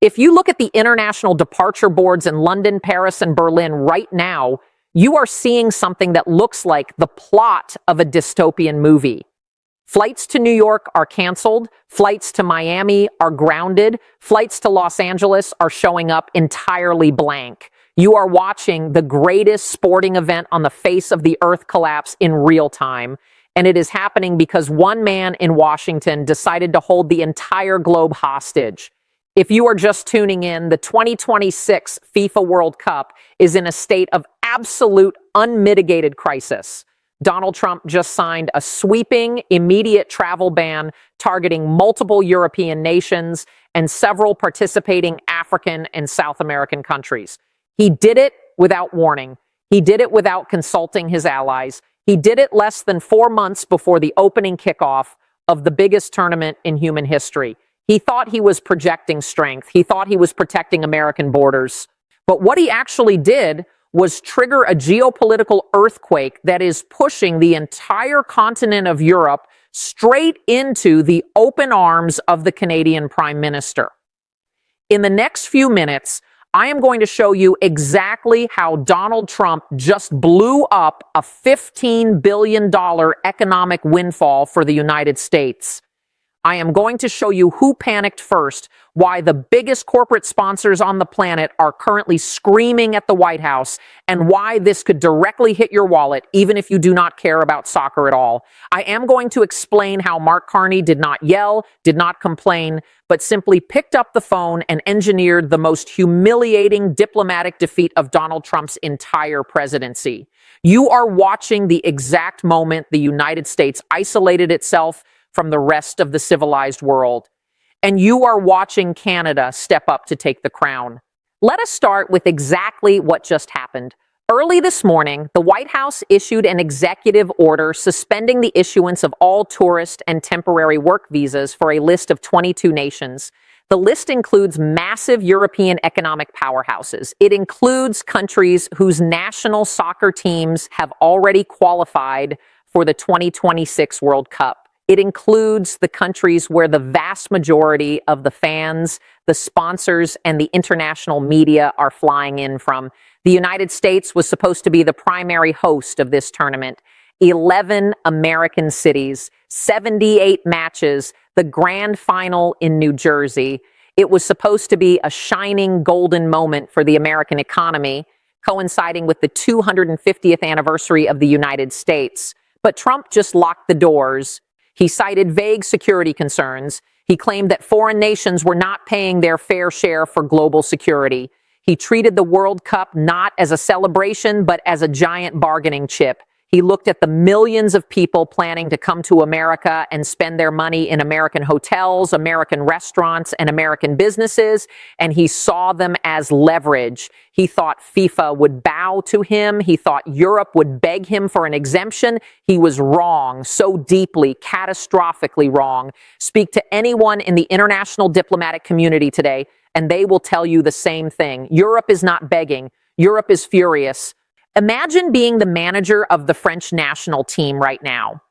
If you look at the international departure boards in London, Paris, and Berlin right now, you are seeing something that looks like the plot of a dystopian movie. Flights to New York are canceled. Flights to Miami are grounded. Flights to Los Angeles are showing up entirely blank. You are watching the greatest sporting event on the face of the earth collapse in real time. And it is happening because one man in Washington decided to hold the entire globe hostage. If you are just tuning in, the 2026 FIFA World Cup is in a state of absolute unmitigated crisis. Donald Trump just signed a sweeping, immediate travel ban targeting multiple European nations and several participating African and South American countries. He did it without warning. He did it without consulting his allies. He did it less than 4 months before the opening kickoff of the biggest tournament in human history. He thought he was projecting strength. He thought he was protecting American borders. But what he actually did was trigger a geopolitical earthquake that is pushing the entire continent of Europe straight into the open arms of the Canadian Prime Minister. In the next few minutes, I am going to show you exactly how Donald Trump just blew up a $15 billion economic windfall for the United States. I am going to show you who panicked first, why the biggest corporate sponsors on the planet are currently screaming at the White House, and why this could directly hit your wallet, even if you do not care about soccer at all. I am going to explain how Mark Carney did not yell, did not complain, but simply picked up the phone and engineered the most humiliating diplomatic defeat of Donald Trump's entire presidency. You are watching the exact moment the United States isolated itself from the rest of the civilized world. And you are watching Canada step up to take the crown. Let us start with exactly what just happened. Early this morning, the White House issued an executive order suspending the issuance of all tourist and temporary work visas for a list of 22 nations. The list includes massive European economic powerhouses. It includes countries whose national soccer teams have already qualified for the 2026 World Cup. It includes the countries where the vast majority of the fans, the sponsors, and the international media are flying in from. The United States was supposed to be the primary host of this tournament. 11 American cities, 78 matches, the grand final in New Jersey. It was supposed to be a shining golden moment for the American economy, coinciding with the 250th anniversary of the United States. But Trump just locked the doors. He cited vague security concerns. He claimed that foreign nations were not paying their fair share for global security. He treated the World Cup not as a celebration, but as a giant bargaining chip. He looked at the millions of people planning to come to America and spend their money in American hotels, American restaurants, and American businesses, and he saw them as leverage. He thought FIFA would bow to him. He thought Europe would beg him for an exemption. He was wrong, so deeply, catastrophically wrong. Speak to anyone in the international diplomatic community today, and they will tell you the same thing. Europe is not begging. Europe is furious. Imagine being the manager of the French national team right now.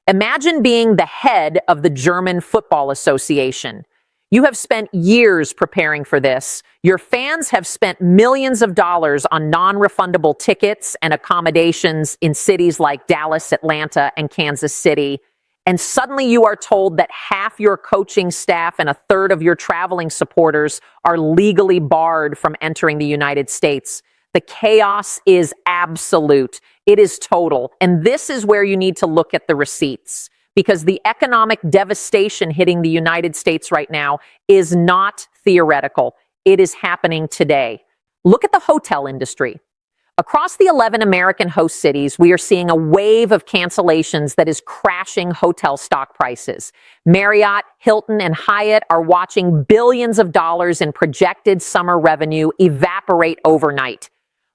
Imagine being the head of the German Football Association. You have spent years preparing for this. Your fans have spent millions of dollars on non-refundable tickets and accommodations in cities like Dallas, Atlanta, and Kansas City. And suddenly you are told that half your coaching staff and a third of your traveling supporters are legally barred from entering the United States. The chaos is absolute. It is total. And this is where you need to look at the receipts, because the economic devastation hitting the United States right now is not theoretical. It is happening today. Look at the hotel industry. Across the 11 American host cities, we are seeing a wave of cancellations that is crashing hotel stock prices. Marriott, Hilton, and Hyatt are watching billions of dollars in projected summer revenue evaporate overnight.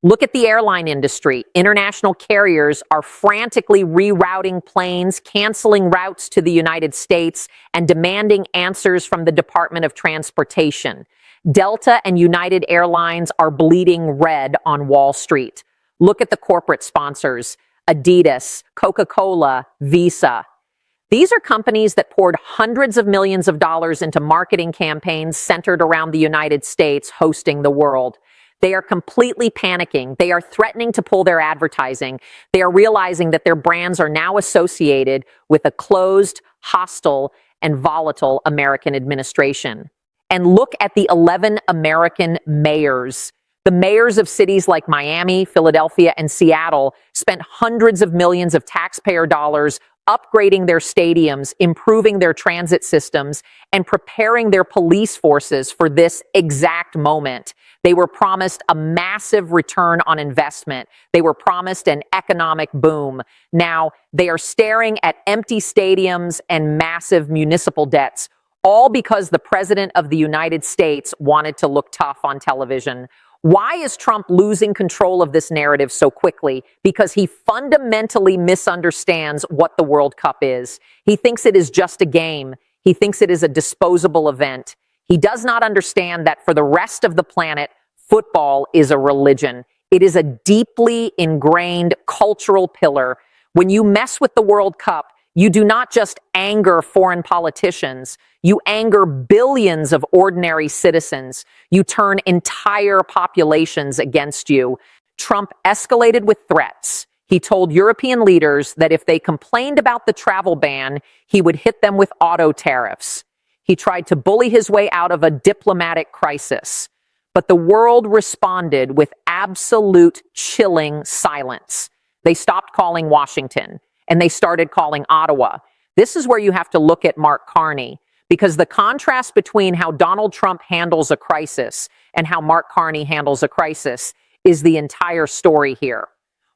Look at the airline industry. International carriers are frantically rerouting planes, canceling routes to the United States, and demanding answers from the Department of Transportation. Delta and United Airlines are bleeding red on Wall Street. Look at the corporate sponsors: Adidas, Coca-Cola, Visa. These are companies that poured hundreds of millions of dollars into marketing campaigns centered around the United States hosting the world. They are completely panicking. They are threatening to pull their advertising. They are realizing that their brands are now associated with a closed, hostile, and volatile American administration. And look at the 11 American mayors. The mayors of cities like Miami, Philadelphia, and Seattle spent hundreds of millions of taxpayer dollars upgrading their stadiums, improving their transit systems, and preparing their police forces for this exact moment. They were promised a massive return on investment. They were promised an economic boom. Now, they are staring at empty stadiums and massive municipal debts, all because the President of the United States wanted to look tough on television. Why is Trump losing control of this narrative so quickly? Because he fundamentally misunderstands what the World Cup is. He thinks it is just a game. He thinks it is a disposable event. He does not understand that for the rest of the planet, football is a religion. It is a deeply ingrained cultural pillar. When you mess with the World Cup, you do not just anger foreign politicians. You anger billions of ordinary citizens. You turn entire populations against you. Trump escalated with threats. He told European leaders that if they complained about the travel ban, he would hit them with auto tariffs. He tried to bully his way out of a diplomatic crisis. But the world responded with absolute chilling silence. They stopped calling Washington, and they started calling Ottawa. This is where you have to look at Mark Carney, because the contrast between how Donald Trump handles a crisis and how Mark Carney handles a crisis is the entire story here.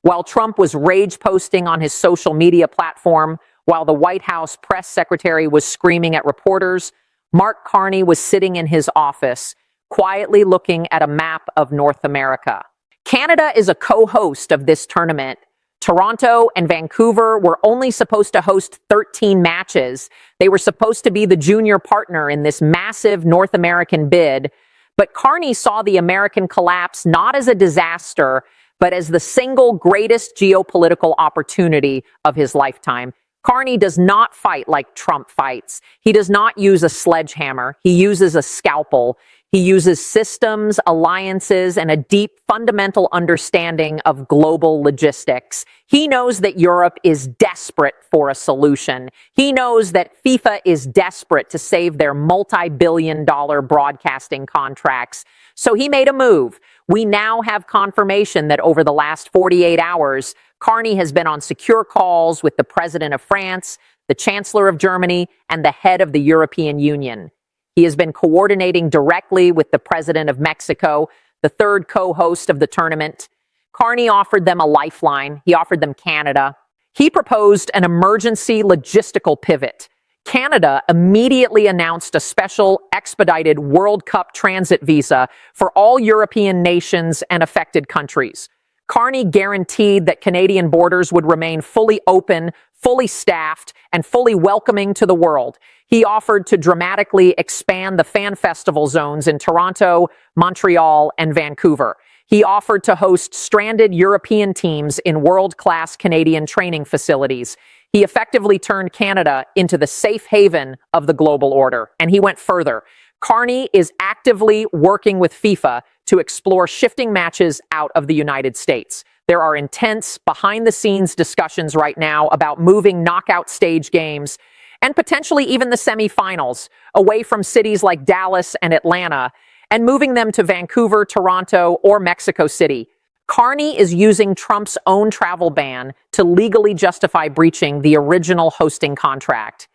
While Trump was rage posting on his social media platform, while the White House press secretary was screaming at reporters, Mark Carney was sitting in his office, quietly looking at a map of North America. Canada is a co-host of this tournament. Toronto and Vancouver were only supposed to host 13 matches. They were supposed to be the junior partner in this massive North American bid. But Carney saw the American collapse not as a disaster, but as the single greatest geopolitical opportunity of his lifetime. Carney does not fight like Trump fights. He does not use a sledgehammer. He uses a scalpel. He uses systems, alliances, and a deep fundamental understanding of global logistics. He knows that Europe is desperate for a solution. He knows that FIFA is desperate to save their multi-billion-dollar broadcasting contracts. So he made a move. We now have confirmation that over the last 48 hours, Carney has been on secure calls with the President of France, the Chancellor of Germany, and the head of the European Union. He has been coordinating directly with the President of Mexico, the third co-host of the tournament. Carney offered them a lifeline. He offered them Canada. He proposed an emergency logistical pivot. Canada immediately announced a special expedited World Cup transit visa for all European nations and affected countries. Carney guaranteed that Canadian borders would remain fully open, fully staffed, and fully welcoming to the world. He offered to dramatically expand the fan festival zones in Toronto, Montreal, and Vancouver. He offered to host stranded European teams in world-class Canadian training facilities. He effectively turned Canada into the safe haven of the global order. And he went further. Carney is actively working with FIFA to explore shifting matches out of the United States. There are intense behind-the-scenes discussions right now about moving knockout stage games and potentially even the semifinals away from cities like Dallas and Atlanta and moving them to Vancouver, Toronto, or Mexico City. Carney is using Trump's own travel ban to legally justify breaching the original hosting contract.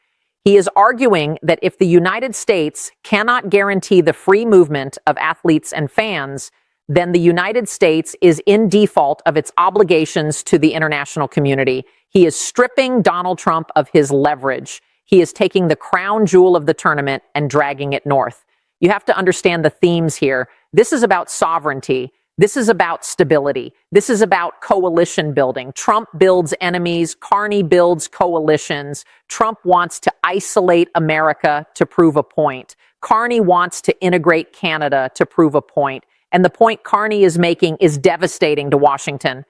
He is arguing that if the United States cannot guarantee the free movement of athletes and fans, then the United States is in default of its obligations to the international community. He is stripping Donald Trump of his leverage. He is taking the crown jewel of the tournament and dragging it north. You have to understand the themes here. This is about sovereignty. This is about stability. This is about coalition building. Trump builds enemies. Carney builds coalitions. Trump wants to isolate America to prove a point. Carney wants to integrate Canada to prove a point. And the point Carney is making is devastating to Washington.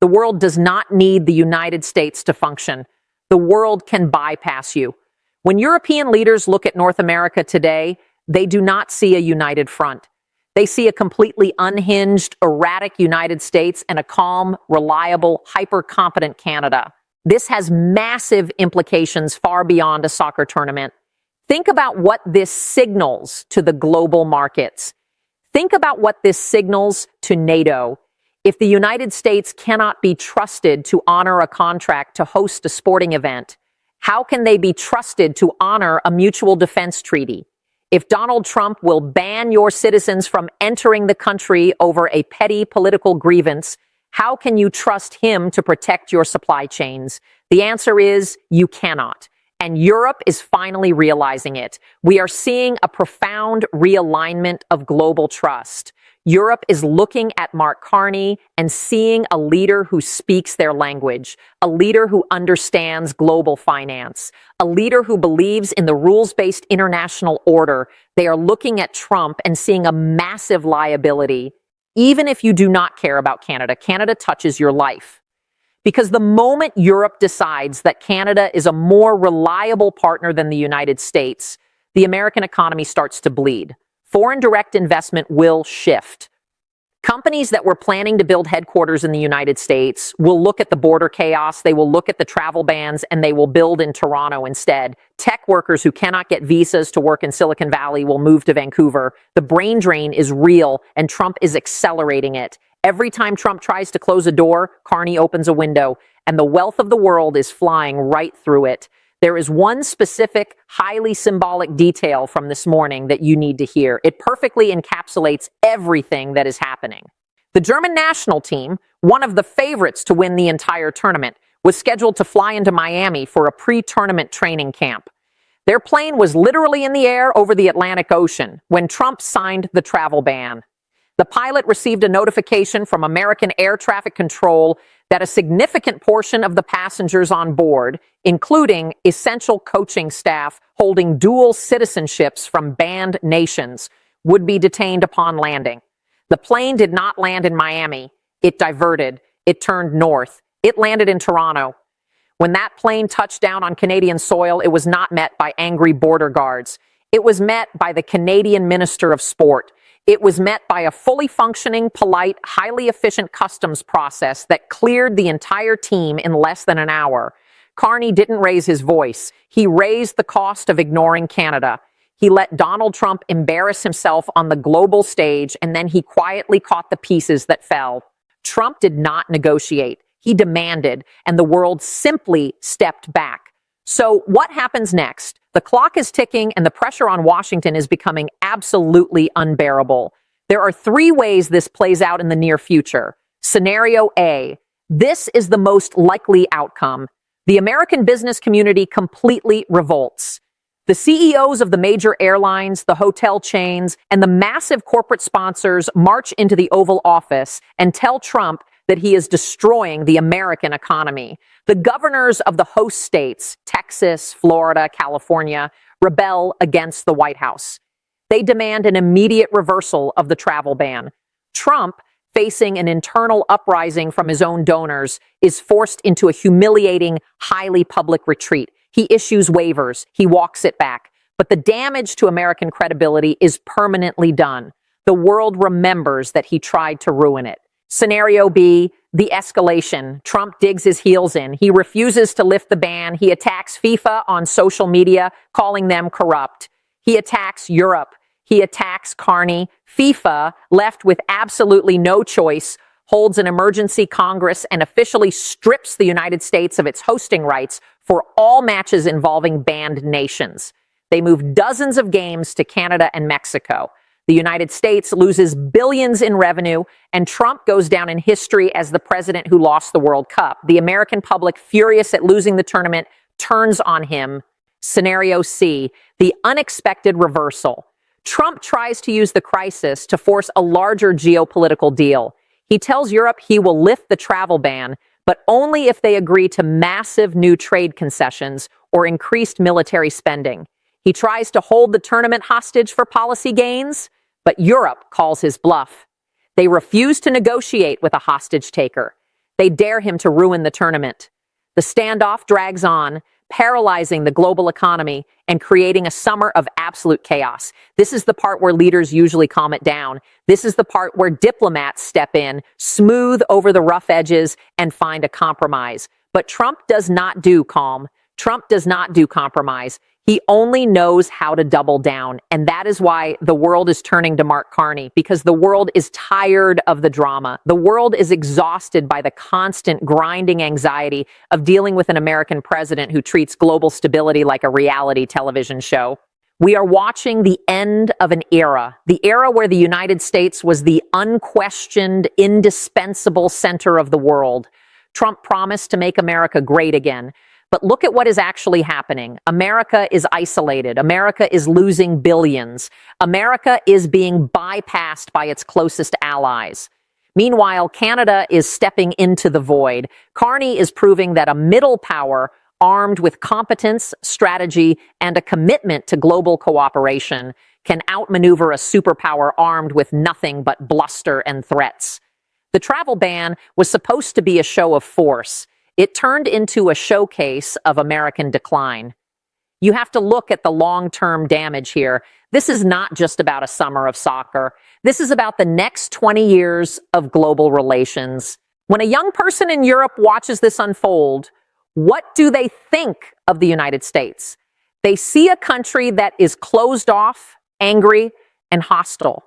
The world does not need the United States to function. The world can bypass you. When European leaders look at North America today, they do not see a united front. They see a completely unhinged, erratic United States and a calm, reliable, hyper-competent Canada. This has massive implications far beyond a soccer tournament. Think about what this signals to the global markets. Think about what this signals to NATO. If the United States cannot be trusted to honor a contract to host a sporting event, how can they be trusted to honor a mutual defense treaty? If Donald Trump will ban your citizens from entering the country over a petty political grievance, how can you trust him to protect your supply chains? The answer is you cannot. And Europe is finally realizing it. We are seeing a profound realignment of global trust. Europe is looking at Mark Carney and seeing a leader who speaks their language, a leader who understands global finance, a leader who believes in the rules-based international order. They are looking at Trump and seeing a massive liability. Even if you do not care about Canada, Canada touches your life. Because the moment Europe decides that Canada is a more reliable partner than the United States, the American economy starts to bleed. Foreign direct investment will shift. Companies that were planning to build headquarters in the United States will look at the border chaos, they will look at the travel bans, and they will build in Toronto instead. Tech workers who cannot get visas to work in Silicon Valley will move to Vancouver. The brain drain is real, and Trump is accelerating it. Every time Trump tries to close a door, Carney opens a window, and the wealth of the world is flying right through it. There is one specific, highly symbolic detail from this morning that you need to hear. It perfectly encapsulates everything that is happening. The German national team, one of the favorites to win the entire tournament, was scheduled to fly into Miami for a pre-tournament training camp. Their plane was literally in the air over the Atlantic Ocean when Trump signed the travel ban. The pilot received a notification from American Air Traffic Control that a significant portion of the passengers on board, including essential coaching staff holding dual citizenships from banned nations, would be detained upon landing. The plane did not land in Miami. It diverted. It turned north. It landed in Toronto. When that plane touched down on Canadian soil, it was not met by angry border guards. It was met by the Canadian Minister of Sport. It was met by a fully functioning, polite, highly efficient customs process that cleared the entire team in less than an hour. Carney didn't raise his voice. He raised the cost of ignoring Canada. He let Donald Trump embarrass himself on the global stage, and then he quietly caught the pieces that fell. Trump did not negotiate. He demanded, and the world simply stepped back. So what happens next? The clock is ticking and the pressure on Washington is becoming absolutely unbearable. There are three ways this plays out in the near future. Scenario A. This is the most likely outcome. The American business community completely revolts. The CEOs of the major airlines, the hotel chains, and the massive corporate sponsors march into the Oval Office and tell Trump that he is destroying the American economy. The governors of the host states, Texas, Florida, California, rebel against the White House. They demand an immediate reversal of the travel ban. Trump, facing an internal uprising from his own donors, is forced into a humiliating, highly public retreat. He issues waivers. He walks it back. But the damage to American credibility is permanently done. The world remembers that he tried to ruin it. Scenario B, the escalation. Trump digs his heels in. He refuses to lift the ban. He attacks FIFA on social media, calling them corrupt. He attacks Europe. He attacks Carney. FIFA, left with absolutely no choice, holds an emergency Congress and officially strips the United States of its hosting rights for all matches involving banned nations. They move dozens of games to Canada and Mexico. The United States loses billions in revenue, and Trump goes down in history as the president who lost the World Cup. The American public, furious at losing the tournament, turns on him. Scenario C, the unexpected reversal. Trump tries to use the crisis to force a larger geopolitical deal. He tells Europe he will lift the travel ban, but only if they agree to massive new trade concessions or increased military spending. He tries to hold the tournament hostage for policy gains, but Europe calls his bluff. They refuse to negotiate with a hostage taker. They dare him to ruin the tournament. The standoff drags on, paralyzing the global economy and creating a summer of absolute chaos. This is the part where leaders usually calm it down. This is the part where diplomats step in, smooth over the rough edges, and find a compromise. But Trump does not do calm. Trump does not do compromise. He only knows how to double down. And that is why the world is turning to Mark Carney, because the world is tired of the drama. The world is exhausted by the constant grinding anxiety of dealing with an American president who treats global stability like a reality television show. We are watching the end of an era, the era where the United States was the unquestioned, indispensable center of the world. Trump promised to make America great again. But look at what is actually happening. America is isolated. America is losing billions. America is being bypassed by its closest allies. Meanwhile, Canada is stepping into the void. Carney is proving that a middle power armed with competence, strategy, and a commitment to global cooperation can outmaneuver a superpower armed with nothing but bluster and threats. The travel ban was supposed to be a show of force. It turned into a showcase of American decline. You have to look at the long-term damage here. This is not just about a summer of soccer. This is about the next 20 years of global relations. When a young person in Europe watches this unfold, what do they think of the United States? They see a country that is closed off, angry, and hostile.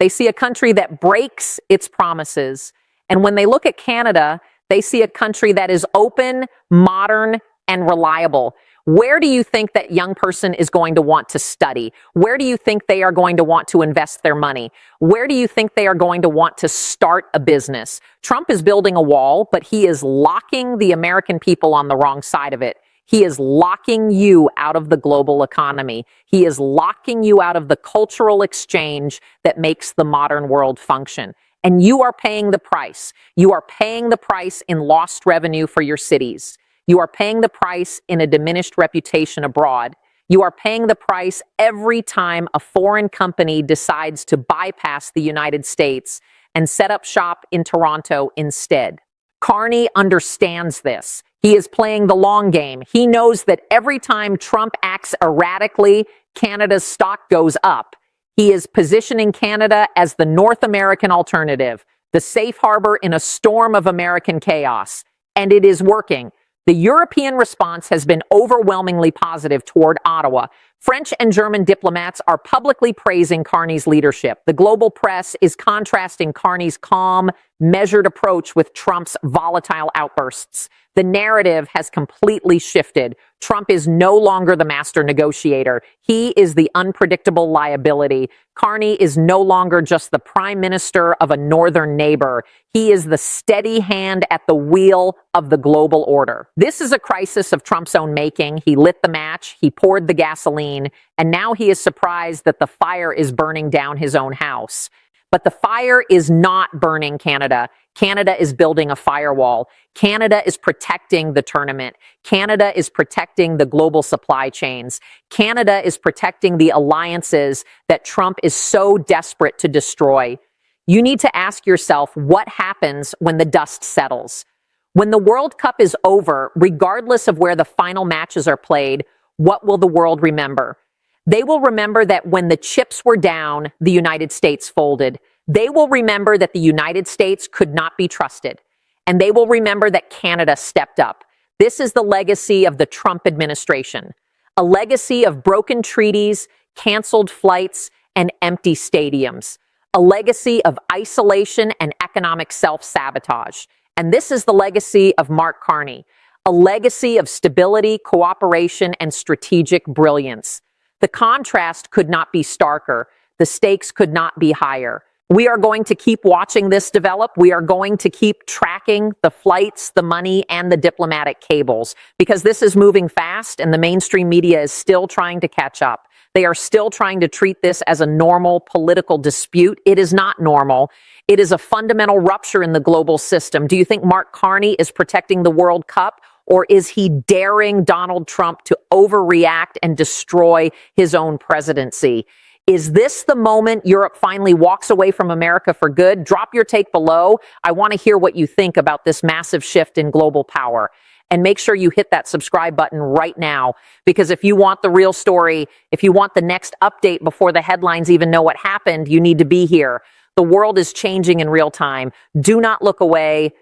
They see a country that breaks its promises. And when they look at Canada, they see a country that is open, modern, and reliable. Where do you think that young person is going to want to study? Where do you think they are going to want to invest their money? Where do you think they are going to want to start a business? Trump is building a wall, but he is locking the American people on the wrong side of it. He is locking you out of the global economy. He is locking you out of the cultural exchange that makes the modern world function. And you are paying the price. You are paying the price in lost revenue for your cities. You are paying the price in a diminished reputation abroad. You are paying the price every time a foreign company decides to bypass the United States and set up shop in Toronto instead. Carney understands this. He is playing the long game. He knows that every time Trump acts erratically, Canada's stock goes up. He is positioning Canada as the North American alternative, the safe harbor in a storm of American chaos. And it is working. The European response has been overwhelmingly positive toward Ottawa. French and German diplomats are publicly praising Carney's leadership. The global press is contrasting Carney's calm, measured approach with Trump's volatile outbursts. The narrative has completely shifted. Trump is no longer the master negotiator. He is the unpredictable liability. Carney is no longer just the prime minister of a northern neighbor. He is the steady hand at the wheel of the global order. This is a crisis of Trump's own making. He lit the match, he poured the gasoline, and now he is surprised that the fire is burning down his own house. But the fire is not burning Canada. Canada is building a firewall. Canada is protecting the tournament. Canada is protecting the global supply chains. Canada is protecting the alliances that Trump is so desperate to destroy. You need to ask yourself what happens when the dust settles. When the World Cup is over, regardless of where the final matches are played, what will the world remember? They will remember that when the chips were down, the United States folded. They will remember that the United States could not be trusted. And they will remember that Canada stepped up. This is the legacy of the Trump administration. A legacy of broken treaties, canceled flights, and empty stadiums. A legacy of isolation and economic self-sabotage. And this is the legacy of Mark Carney. A legacy of stability, cooperation, and strategic brilliance. The contrast could not be starker. The stakes could not be higher. We are going to keep watching this develop. We are going to keep tracking the flights, the money, and the diplomatic cables, because this is moving fast and the mainstream media is still trying to catch up. They are still trying to treat this as a normal political dispute. It is not normal. It is a fundamental rupture in the global system. Do you think Mark Carney is protecting the World Cup? Or is he daring Donald Trump to overreact and destroy his own presidency? Is this the moment Europe finally walks away from America for good? Drop your take below. I want to hear what you think about this massive shift in global power. And make sure you hit that subscribe button right now, because if you want the real story, if you want the next update before the headlines even know what happened, you need to be here. The world is changing in real time. Do not look away.